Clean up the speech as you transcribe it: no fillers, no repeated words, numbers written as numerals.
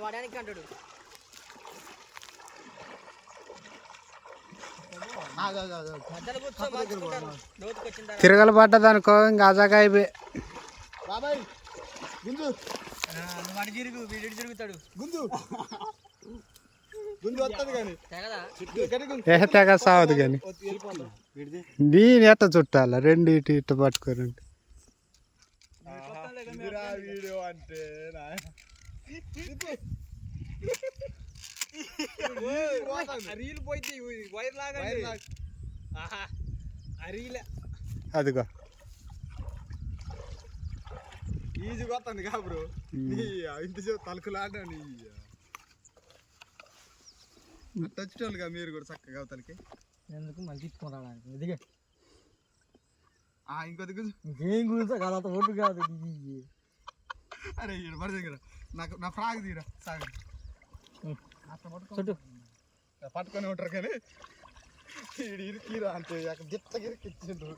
వాడానికి అంటాడు. తిరగలు పడ్డదనుకో ఇంకా అజాగా అయిపోయి వాడి తిరుగు వీడి తిరుగుతాడు. తెగ సావదు కానీ నేను ఎట్ట చుట్టాల రెండు ఇటు ఇటు పట్టుకొని అదిగో ఈజీగా వస్తుంది కా బ్రో ఇంటి తలుకులాడా టచ్గా మీరు కూడా చక్కగా అవతలకి ఎందుకు మళ్ళీ తీసుకురావడానికి ఎదిగే ఇంకొద్ది ఇంకేం కూర్చో కదా ఓటు కాదు. అరే పడి దగ్గర నాకు నా ఫ్రాక్ తీరా సాగు చుట్టూ పట్టుకొని ఉంటారు కానీ ఇరికిరా అంటే గిత్త గిరికిచ్చిండ్రు.